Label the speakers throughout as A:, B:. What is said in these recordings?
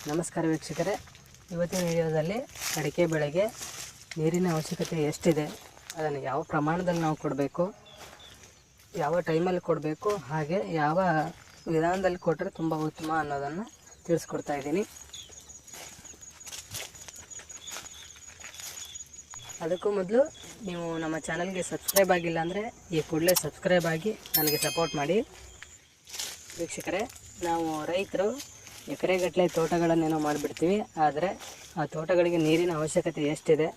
A: ನಮಸ್ಕಾರ ವೀಕ್ಷಕರೇ, ಇವತ್ತಿನ ವಿಡಿಯೋದಲ್ಲಿ ಅಡಿಕೆ ಬೆಳೆಗೆ ನೀರಿನ ಅವಶ್ಯಕತೆ ಎಷ್ಟಿದೆ, ಅದನ್ನು ಯಾವ ಪ್ರಮಾಣದಲ್ಲಿ ನಾವು ಕೊಡಬೇಕು, ಯಾವ ಟೈಮಲ್ಲಿ ಕೊಡಬೇಕು, ಹಾಗೆ ಯಾವ ವಿಧಾನದಲ್ಲಿ ಕೊಟ್ಟರೆ ತುಂಬ ಉತ್ತಮ ಅನ್ನೋದನ್ನು ತಿಳಿಸ್ಕೊಡ್ತಾ ಇದ್ದೀನಿ. ಅದಕ್ಕೂ ಮೊದಲು ನೀವು ನಮ್ಮ ಚಾನಲ್ಗೆ ಸಬ್ಸ್ಕ್ರೈಬ್ ಆಗಿಲ್ಲ ಅಂದರೆ ಈ ಕೂಡಲೇ ಸಬ್ಸ್ಕ್ರೈಬ್ ಆಗಿ ನನಗೆ ಸಪೋರ್ಟ್ ಮಾಡಿ. ವೀಕ್ಷಕರೇ, ನಾವು ರೈತರು ಎಕರೆಗಟ್ಟಲೆ ತೋಟಗಳನ್ನೇನೋ ಮಾಡಿಬಿಡ್ತೀವಿ, ಆದರೆ ಆ ತೋಟಗಳಿಗೆ ನೀರಿನ ಅವಶ್ಯಕತೆ ಎಷ್ಟಿದೆ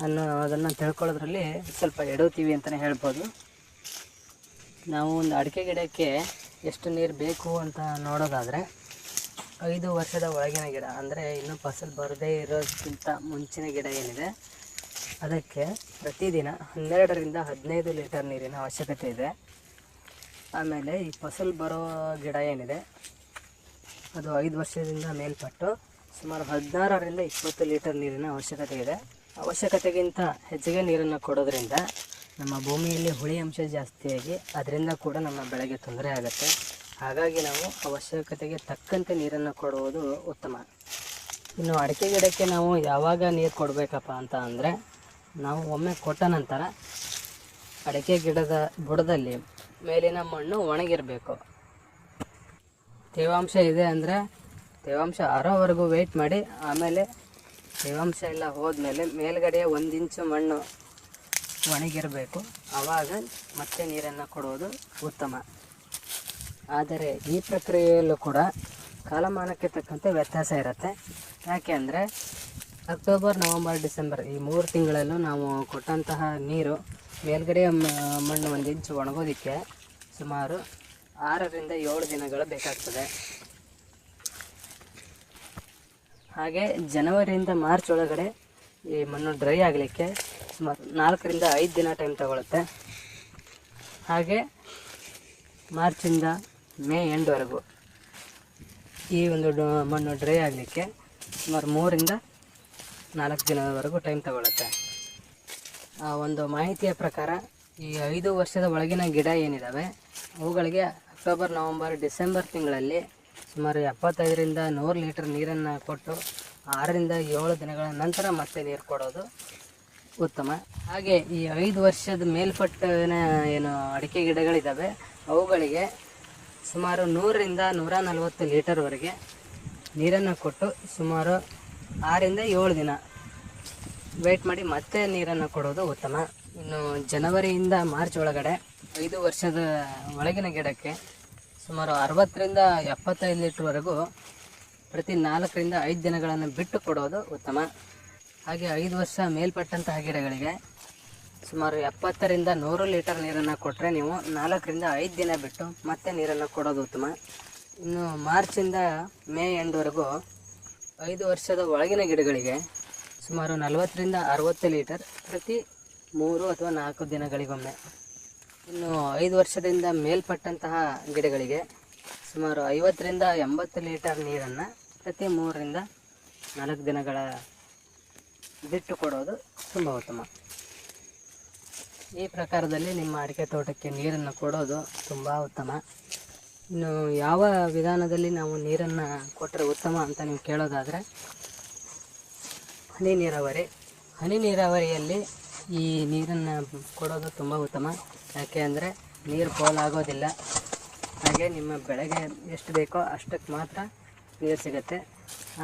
A: ಅನ್ನೋದನ್ನು ತಿಳ್ಕೊಳ್ಳೋದ್ರಲ್ಲಿ ಸ್ವಲ್ಪ ಎಡುತ್ತೀವಿ ಅಂತಲೇ ಹೇಳ್ಬೋದು. ನಾವು ಒಂದು ಅಡಿಕೆ ಗಿಡಕ್ಕೆ ಎಷ್ಟು ನೀರು ಬೇಕು ಅಂತ ನೋಡೋದಾದರೆ 5 ವರ್ಷದ ಒಳಗಿನ ಗಿಡ, ಅಂದರೆ ಇನ್ನೂ ಫಸಲು ಬರದೇ ಇರೋದಕ್ಕಿಂತ ಮುಂಚಿನ ಗಿಡ ಏನಿದೆ ಅದಕ್ಕೆ ಪ್ರತಿದಿನ 12 ರಿಂದ 15 ಲೀಟರ್ ನೀರಿನ ಅವಶ್ಯಕತೆ ಇದೆ. ಆಮೇಲೆ ಈ ಫಸಲು ಬರೋ ಗಿಡ ಏನಿದೆ ಅದು 5 ವರ್ಷದಿಂದ ಮೇಲ್ಪಟ್ಟು ಸುಮಾರು 16 ರಿಂದ 20 ಲೀಟರ್ ನೀರಿನ ಅವಶ್ಯಕತೆ ಇದೆ. ಅವಶ್ಯಕತೆಗಿಂತ ಹೆಚ್ಚಿಗೆ ನೀರನ್ನು ಕೊಡೋದ್ರಿಂದ ನಮ್ಮ ಭೂಮಿಯಲ್ಲಿ ಹುಳಿ ಅಂಶ ಜಾಸ್ತಿಯಾಗಿ ಅದರಿಂದ ಕೂಡ ನಮ್ಮ ಬೆಳೆಗೆ ತೊಂದರೆ ಆಗುತ್ತೆ. ಹಾಗಾಗಿ ನಾವು ಅವಶ್ಯಕತೆಗೆ ತಕ್ಕಂತೆ ನೀರನ್ನು ಕೊಡುವುದು ಉತ್ತಮ. ಇನ್ನು ಅಡಿಕೆ ಗಿಡಕ್ಕೆ ನಾವು ಯಾವಾಗ ನೀರು ಕೊಡಬೇಕಪ್ಪ ಅಂತ ಅಂದರೆ, ನಾವು ಒಮ್ಮೆ ಕೊಟ್ಟ ನಂತರ ಅಡಿಕೆ ಗಿಡದ ಬುಡದಲ್ಲಿ ಮೇಲಿನ ಮಣ್ಣು ಒಣಗಿರಬೇಕು. ತೇವಾಂಶ ಇದೆ ಅಂದರೆ ತೇವಾಂಶ ಆರೋವರೆಗೂ ವೆಯ್ಟ್ ಮಾಡಿ, ಆಮೇಲೆ ತೇವಾಂಶ ಎಲ್ಲ ಹೋದ್ಮೇಲೆ ಮೇಲ್ಗಡೆ 1 ಇಂಚು ಮಣ್ಣು ಒಣಗಿರಬೇಕು. ಆವಾಗ ಮತ್ತೆ ನೀರನ್ನು ಕೊಡುವುದು ಉತ್ತಮ. ಆದರೆ ಈ ಪ್ರಕ್ರಿಯೆಯಲ್ಲೂ ಕೂಡ ಕಾಲಮಾನಕ್ಕೆ ತಕ್ಕಂತೆ ವ್ಯತ್ಯಾಸ ಇರುತ್ತೆ. ಯಾಕೆ ಅಂದರೆ ಅಕ್ಟೋಬರ್, ನವಂಬರ್, ಡಿಸೆಂಬರ್ ಈ 3 ತಿಂಗಳಲ್ಲೂ ನಾವು ಕೊಟ್ಟಂತಹ ನೀರು ಮೇಲ್ಗಡೆ ಮಣ್ಣು 1 ಇಂಚು ಒಣಗೋದಕ್ಕೆ ಸುಮಾರು 6 ರಿಂದ 7 ದಿನಗಳು ಬೇಕಾಗ್ತದೆ. ಹಾಗೆ ಜನವರಿಯಿಂದ ಮಾರ್ಚ್ ಒಳಗಡೆ ಈ ಮಣ್ಣು ಡ್ರೈ ಆಗಲಿಕ್ಕೆ ಸುಮಾರು 4 ರಿಂದ 5 ದಿನ ಟೈಮ್ ತಗೊಳುತ್ತೆ. ಹಾಗೆ ಮಾರ್ಚಿಂದ ಮೇ ಎಂಡ್ವರೆಗೂ ಈ ಒಂದು ಮಣ್ಣು ಡ್ರೈ ಆಗಲಿಕ್ಕೆ ಸುಮಾರು 3 ರಿಂದ 4 ದಿನದವರೆಗೂ ಟೈಮ್ ತಗೊಳುತ್ತೆ. ಆ ಒಂದು ಮಾಹಿತಿಯ ಪ್ರಕಾರ ಈ 5 ವರ್ಷದ ಒಳಗಿನ ಗಿಡ ಏನಿದ್ದಾವೆ ಅವುಗಳಿಗೆ ಅಕ್ಟೋಬರ್, ನವಂಬರ್, ಡಿಸೆಂಬರ್ ತಿಂಗಳಲ್ಲಿ ಸುಮಾರು 75 ರಿಂದ 100 ಲೀಟರ್ ನೀರನ್ನು ಕೊಟ್ಟು 6 ರಿಂದ 7 ದಿನಗಳ ನಂತರ ಮತ್ತೆ ನೀರು ಕೊಡೋದು ಉತ್ತಮ. ಹಾಗೆ ಈ 5 ವರ್ಷದ ಮೇಲ್ಪಟ್ಟಿನ ಏನು ಅಡಿಕೆ ಗಿಡಗಳಿದ್ದಾವೆ ಅವುಗಳಿಗೆ ಸುಮಾರು 100 ರಿಂದ 140 ಲೀಟರ್ವರೆಗೆ ನೀರನ್ನು ಕೊಟ್ಟು ಸುಮಾರು 6 ರಿಂದ 7 ದಿನ ವೆಯ್ಟ್ ಮಾಡಿ ಮತ್ತೆ ನೀರನ್ನು ಕೊಡೋದು ಉತ್ತಮ. ಇನ್ನು ಜನವರಿಯಿಂದ ಮಾರ್ಚ್ ಒಳಗಡೆ 5 ವರ್ಷದ ಒಳಗಿನ ಗಿಡಕ್ಕೆ ಸುಮಾರು 60 ರಿಂದ 75 ಲೀಟ್ರ್ವರೆಗೂ ಪ್ರತಿ 4 ರಿಂದ 5 ದಿನಗಳನ್ನು ಬಿಟ್ಟು ಕೊಡೋದು ಉತ್ತಮ. ಹಾಗೆ 5 ವರ್ಷ ಮೇಲ್ಪಟ್ಟಂತಹ ಗಿಡಗಳಿಗೆ ಸುಮಾರು 70 ರಿಂದ 100 ಲೀಟರ್ ನೀರನ್ನು ಕೊಟ್ಟರೆ ನೀವು 4 ರಿಂದ 5 ದಿನ ಬಿಟ್ಟು ಮತ್ತೆ ನೀರನ್ನು ಕೊಡೋದು ಉತ್ತಮ. ಇನ್ನು ಮಾರ್ಚಿಂದ ಮೇ ಎಂಡ್ವರೆಗೂ 5 ವರ್ಷದ ಒಳಗಿನ ಗಿಡಗಳಿಗೆ ಸುಮಾರು 40 ರಿಂದ 60 ಲೀಟರ್ ಪ್ರತಿ 3 ಅಥವಾ 4 ದಿನಗಳಿಗೊಮ್ಮೆ. ಇನ್ನು 5 ವರ್ಷದಿಂದ ಮೇಲ್ಪಟ್ಟಂತಹ ಗಿಡಗಳಿಗೆ ಸುಮಾರು 50 ರಿಂದ 80 ಲೀಟರ್ ನೀರನ್ನು ಪ್ರತಿ 3 ರಿಂದ 4 ದಿನಗಳ ಬಿಟ್ಟು ಕೊಡೋದು ತುಂಬ ಉತ್ತಮ. ಈ ಪ್ರಕಾರದಲ್ಲಿ ನಿಮ್ಮ ಅಡಿಕೆ ತೋಟಕ್ಕೆ ನೀರನ್ನು ಕೊಡೋದು ತುಂಬ ಉತ್ತಮ. ಇನ್ನು ಯಾವ ವಿಧಾನದಲ್ಲಿ ನಾವು ನೀರನ್ನು ಕೊಟ್ಟರೆ ಉತ್ತಮ ಅಂತ ನೀವು ಕೇಳೋದಾದರೆ, ಹನಿ ನೀರಾವರಿ. ಹನಿ ನೀರಾವರಿಯಲ್ಲಿ ಈ ನೀರನ್ನು ಕೊಡೋದು ತುಂಬ ಉತ್ತಮ. ಯಾಕೆ ಅಂದರೆ ನೀರು ಪೋಲಾಗೋದಿಲ್ಲ. ಹಾಗೆ ನಿಮ್ಮ ಬೆಳೆಗೆ ಎಷ್ಟು ಬೇಕೋ ಅಷ್ಟಕ್ಕೆ ಮಾತ್ರ ನೀರು ಸಿಗುತ್ತೆ.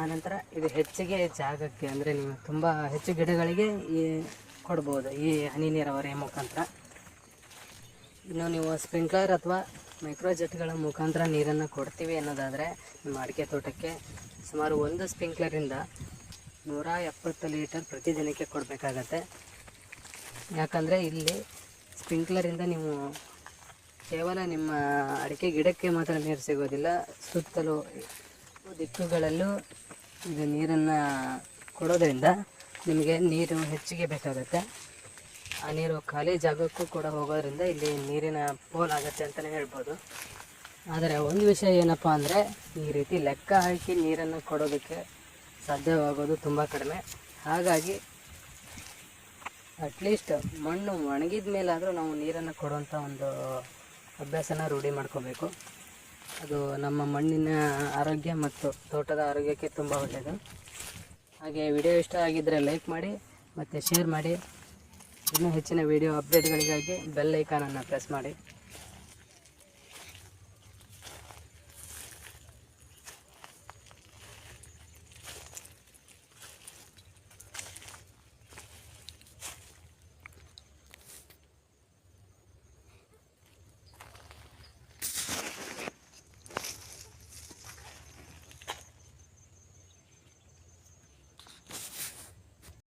A: ಆನಂತರ ಇದು ಹೆಚ್ಚಿಗೆ ಜಾಗಕ್ಕೆ, ಅಂದರೆ ನೀವು ತುಂಬ ಹೆಚ್ಚು ಗಿಡಗಳಿಗೆ ಈ ಕೊಡ್ಬೋದು ಈ ಹನಿ ನೀರಾವರಿಯ ಮುಖಾಂತರ. ಇನ್ನು ನೀವು ಸ್ಪ್ರಿಂಕ್ಲರ್ ಅಥವಾ ಮೈಕ್ರೋಜೆಟ್ಗಳ ಮುಖಾಂತರ ನೀರನ್ನು ಕೊಡ್ತೀವಿ ಅನ್ನೋದಾದರೆ ನಿಮ್ಮ ಅಡಿಕೆ ತೋಟಕ್ಕೆ ಸುಮಾರು 1 ಸ್ಪ್ರಿಂಕ್ಲರಿಂದ 170 ಲೀಟರ್ ಪ್ರತಿದಿನಕ್ಕೆ ಕೊಡಬೇಕಾಗತ್ತೆ. ಯಾಕಂದರೆ ಇಲ್ಲಿ ಸ್ಪ್ರಿಂಕ್ಲರಿಂದ ನೀವು ಕೇವಲ ನಿಮ್ಮ ಅಡಿಕೆ ಗಿಡಕ್ಕೆ ಮಾತ್ರ ನೀರು ಸಿಗೋದಿಲ್ಲ, ಸುತ್ತಲೂ ದಿಕ್ಕುಗಳಲ್ಲೂ ಇದು ನೀರನ್ನು ಕೊಡೋದ್ರಿಂದ ನಿಮಗೆ ನೀರು ಹೆಚ್ಚಿಗೆ ಬೇಕಾಗುತ್ತೆ. ಆ ನೀರು ಖಾಲಿ ಜಾಗಕ್ಕೂ ಕೂಡ ಹೋಗೋದ್ರಿಂದ ಇಲ್ಲಿ ನೀರಿನ ಪೋಲಾಗುತ್ತೆ ಅಂತಲೇ ಹೇಳ್ಬೋದು. ಆದರೆ ಒಂದು ವಿಷಯ ಏನಪ್ಪ ಅಂದರೆ, ಈ ರೀತಿ ಲೆಕ್ಕ ಹಾಕಿ ನೀರನ್ನು ಕೊಡೋದಕ್ಕೆ ಸಾಧ್ಯವಾಗೋದು ತುಂಬ ಕಡಿಮೆ. ಹಾಗಾಗಿ ಅಟ್ಲೀಸ್ಟ್ ಮಣ್ಣು ಒಣಗಿದ ಮೇಲಾದರೂ ನಾವು ನೀರನ್ನು ಕೊಡುವಂಥ ಒಂದು ಅಭ್ಯಾಸನ ರೂಢಿ ಮಾಡ್ಕೋಬೇಕು. ಅದು ನಮ್ಮ ಮಣ್ಣಿನ ಆರೋಗ್ಯ ಮತ್ತು ತೋಟದ ಆರೋಗ್ಯಕ್ಕೆ ತುಂಬ ಒಳ್ಳೆಯದು. ಹಾಗೆ ವಿಡಿಯೋ ಇಷ್ಟ ಆಗಿದ್ದರೆ ಲೈಕ್ ಮಾಡಿ ಮತ್ತು ಶೇರ್ ಮಾಡಿ. ಇನ್ನೂ ಹೆಚ್ಚಿನ ವಿಡಿಯೋ ಅಪ್ಡೇಟ್ಗಳಿಗಾಗಿ ಬೆಲ್ ಐಕಾನನ್ನು ಪ್ರೆಸ್ ಮಾಡಿ.